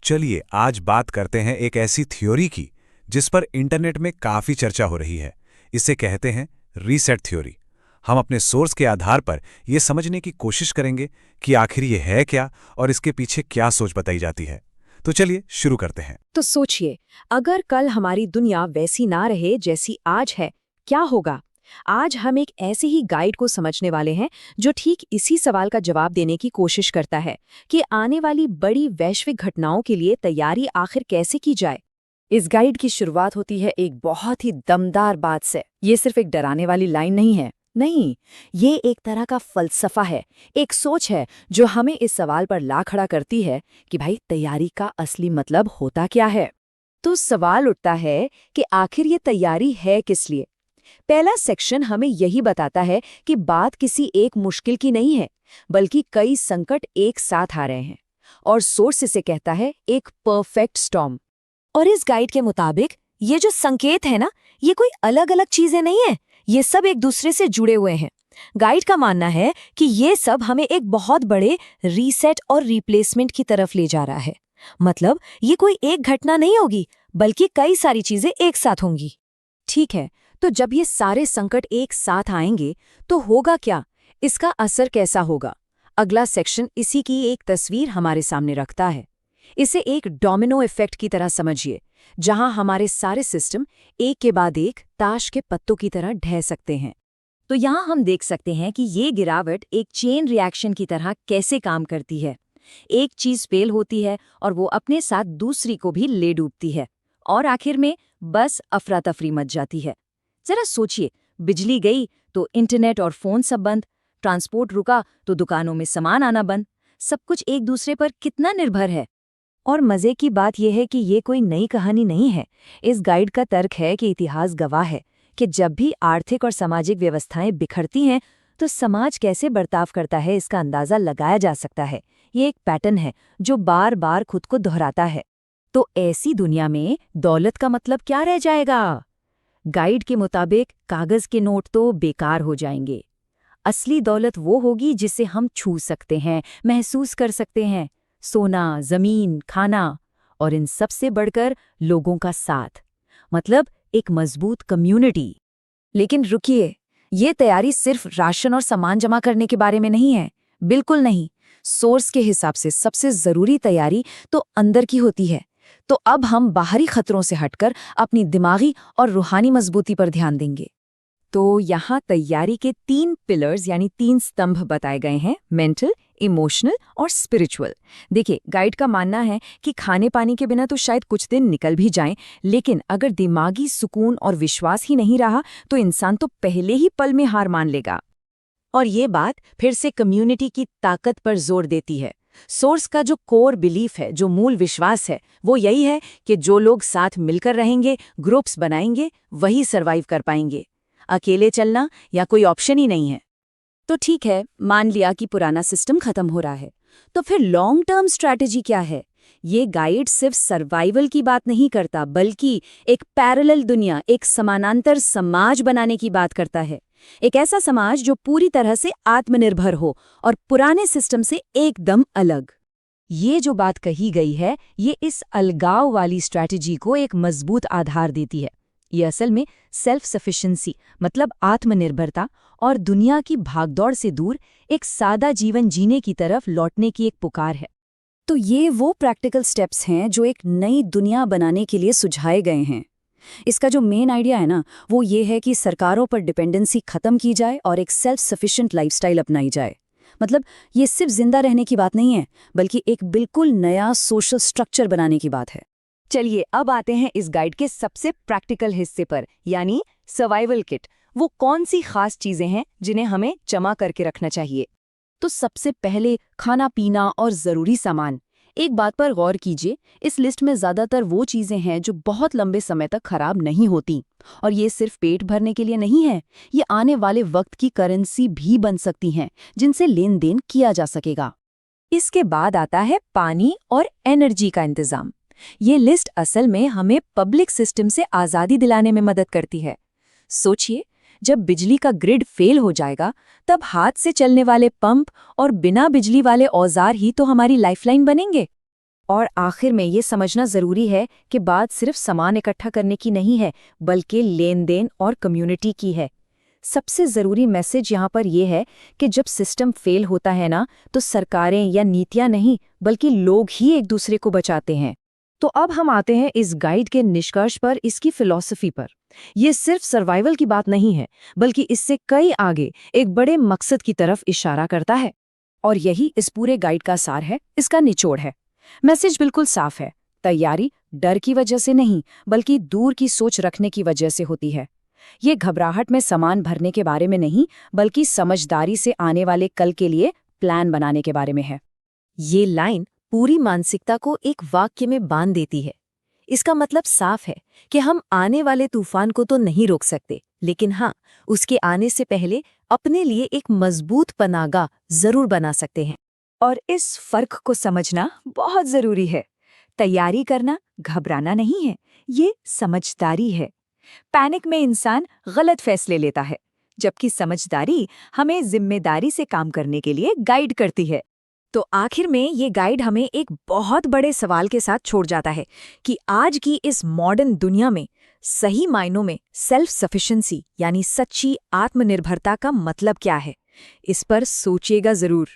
चलिए आज बात करते हैं एक ऐसी थ्योरी की जिस पर इंटरनेट में काफी चर्चा हो रही है। इसे कहते हैं रीसेट थ्योरी। हम अपने सोर्स के आधार पर यह समझने की कोशिश करेंगे कि आखिर ये है क्या और इसके पीछे क्या सोच बताई जाती है। तो चलिए शुरू करते हैं। तो सोचिए, अगर कल हमारी दुनिया वैसी ना रहे जैसी आज है, क्या होगा? आज हम एक ऐसे ही गाइड को समझने वाले हैं जो ठीक इसी सवाल का जवाब देने की कोशिश करता है कि आने वाली बड़ी वैश्विक घटनाओं के लिए तैयारी आखिर कैसे की जाए। इस गाइड की शुरुआत होती है एक बहुत ही दमदार बात से। ये सिर्फ एक डराने वाली लाइन नहीं है, नहीं, ये एक तरह का फलसफा है, एक सोच है जो हमें इस सवाल पर ला खड़ा करती है कि भाई तैयारी का असली मतलब होता क्या है। तो सवाल उठता है कि आखिर ये तैयारी है किस लिए। पहला सेक्शन हमें यही बताता है कि बात किसी एक मुश्किल की नहीं है, बल्कि कई संकट एक साथ आ रहे हैं, और सोर्स इसे कहता है एक परफेक्ट स्टॉर्म। और इस गाइड के मुताबिक ये जो संकेत है ना, ये कोई अलग अलग चीजें नहीं है, ये सब एक दूसरे से जुड़े हुए हैं। गाइड का मानना है कि ये सब हमें एक बहुत बड़े रीसेट और रिप्लेसमेंट की तरफ ले जा रहा है। मतलब ये कोई एक घटना नहीं होगी, बल्कि कई सारी चीजें एक साथ होंगी। ठीक है, तो जब ये सारे संकट एक साथ आएंगे तो होगा क्या? इसका असर कैसा होगा? अगला सेक्शन इसी की एक तस्वीर हमारे सामने रखता है। इसे एक डोमिनो इफेक्ट की तरह समझिए, जहां हमारे सारे सिस्टम एक के बाद एक ताश के पत्तों की तरह ढह सकते हैं। तो यहां हम देख सकते हैं कि ये गिरावट एक चेन रिएक्शन की तरह कैसे काम करती है। एक चीज फेल होती है और वो अपने साथ दूसरी को भी ले डूबती है, और आखिर में बस अफरा तफरी मच जाती है। जरा सोचिए, बिजली गई तो इंटरनेट और फोन सब बंद, ट्रांसपोर्ट रुका तो दुकानों में सामान आना बंद, सब कुछ एक दूसरे पर कितना निर्भर है। और मजे की बात यह है कि ये कोई नई कहानी नहीं है। इस गाइड का तर्क है कि इतिहास गवाह है कि जब भी आर्थिक और सामाजिक व्यवस्थाएं बिखरती हैं तो समाज कैसे बर्ताव करता है, इसका अंदाजा लगाया जा सकता है। ये एक पैटर्न है जो बार बार खुद को दोहराता है। तो ऐसी दुनिया में दौलत का मतलब क्या रह जाएगा? गाइड के मुताबिक कागज के नोट तो बेकार हो जाएंगे। असली दौलत वो होगी जिसे हम छू सकते हैं, महसूस कर सकते हैं। सोना, जमीन, खाना, और इन सब से बढ़कर लोगों का साथ, मतलब एक मजबूत कम्युनिटी। लेकिन रुकिए, ये तैयारी सिर्फ राशन और सामान जमा करने के बारे में नहीं है। बिल्कुल नहीं। सोर्स के हिसाब से सबसे जरूरी तैयारी तो अंदर की होती है। तो अब हम बाहरी खतरों से हटकर अपनी दिमागी और रूहानी मजबूती पर ध्यान देंगे। तो यहाँ तैयारी के 3 पिलर्स यानी 3 स्तंभ बताए गए हैं, मेंटल, इमोशनल और स्पिरिचुअल। देखिए, गाइड का मानना है कि खाने पानी के बिना तो शायद कुछ दिन निकल भी जाएं, लेकिन अगर दिमागी सुकून और विश्वास ही नहीं रहा तो इंसान तो पहले ही पल में हार मान लेगा। और ये बात फिर से कम्युनिटी की ताकत पर जोर देती है। सोर्स का जो कोर बिलीफ है, जो मूल विश्वास है, वो यही है कि जो लोग साथ मिलकर रहेंगे, ग्रुप्स बनाएंगे, वही सर्वाइव कर पाएंगे। अकेले चलना या कोई ऑप्शन ही नहीं है। तो ठीक है, मान लिया कि पुराना सिस्टम खत्म हो रहा है, तो फिर लॉन्ग टर्म स्ट्रैटेजी क्या है? ये गाइड सिर्फ सर्वाइवल की बात नहीं करता, बल्कि एक पैरेलल दुनिया, एक समानांतर समाज बनाने की बात करता है। एक ऐसा समाज जो पूरी तरह से आत्मनिर्भर हो और पुराने सिस्टम से एकदम अलग। ये जो बात कही गई है, ये इस अलगाव वाली स्ट्रैटेजी को एक मजबूत आधार देती है। ये असल में सेल्फ सफिशिएंसी, मतलब आत्मनिर्भरता और दुनिया की भागदौड़ से दूर एक सादा जीवन जीने की तरफ लौटने की एक पुकार है। तो ये वो प्रैक्टिकल स्टेप्स हैं जो एक नई दुनिया बनाने के लिए सुझाए गए हैं। इसका जो मेन आइडिया है ना, वो ये है कि सरकारों पर डिपेंडेंसी खत्म की जाए और एक सेल्फ सफिशिएंट लाइफस्टाइल अपनाई जाए। मतलब ये सिर्फ जिंदा रहने की बात नहीं है, बल्कि एक बिल्कुल नया सोशल स्ट्रक्चर बनाने की बात है। चलिए अब आते हैं इस गाइड के सबसे प्रैक्टिकल हिस्से पर, यानी सर्वाइवल किट। वो कौन सी खास चीजें हैं जिन्हें हमें जमा करके रखना चाहिए? तो सबसे पहले खाना पीना और जरूरी सामान। एक बात पर गौर कीजिए, इस लिस्ट में ज्यादातर वो चीजें हैं जो बहुत लंबे समय तक खराब नहीं होती। और ये सिर्फ पेट भरने के लिए नहीं है, ये आने वाले वक्त की करेंसी भी बन सकती हैं, जिनसे लेन देन किया जा सकेगा। इसके बाद आता है पानी और एनर्जी का इंतजाम। ये लिस्ट असल में हमें पब्लिक सिस्टम से आज़ादी दिलाने में मदद करती है। सोचिए, जब बिजली का ग्रिड फेल हो जाएगा, तब हाथ से चलने वाले पंप और बिना बिजली वाले औजार ही तो हमारी लाइफलाइन बनेंगे। और आखिर में ये समझना जरूरी है कि बात सिर्फ सामान इकट्ठा करने की नहीं है, बल्कि लेन देन और कम्युनिटी की है। सबसे जरूरी मैसेज यहाँ पर यह है कि जब सिस्टम फेल होता है ना, तो सरकारें या नीतियां नहीं, बल्कि लोग ही एक दूसरे को बचाते हैं। तो अब हम आते हैं इस गाइड के निष्कर्ष पर, इसकी फिलॉसफी पर। यह सिर्फ सर्वाइवल की बात नहीं है, बल्कि इससे कई आगे एक बड़े मकसद की तरफ इशारा करता है। और यही इस पूरे गाइड का सार है, इसका निचोड़ है। मैसेज बिल्कुल साफ है। तैयारी डर की वजह से नहीं, बल्कि दूर की सोच रखने की वजह से होती है। ये घबराहट में सामान भरने के बारे में नहीं, बल्कि समझदारी से आने वाले कल के लिए प्लान बनाने के बारे में है। ये लाइन पूरी मानसिकता को एक वाक्य में बांध देती है। इसका मतलब साफ है कि हम आने वाले तूफान को तो नहीं रोक सकते, लेकिन हाँ, उसके आने से पहले अपने लिए एक मजबूत पनागा जरूर बना सकते हैं। और इस फर्क को समझना बहुत जरूरी है। तैयारी करना घबराना नहीं है, ये समझदारी है। पैनिक में इंसान गलत फैसले लेता है, जबकि समझदारी हमें जिम्मेदारी से काम करने के लिए गाइड करती है। तो आखिर में ये गाइड हमें एक बहुत बड़े सवाल के साथ छोड़ जाता है कि आज की इस मॉडर्न दुनिया में सही मायनों में सेल्फ सफिशिएंसी यानी सच्ची आत्मनिर्भरता का मतलब क्या है। इस पर सोचिएगा जरूर।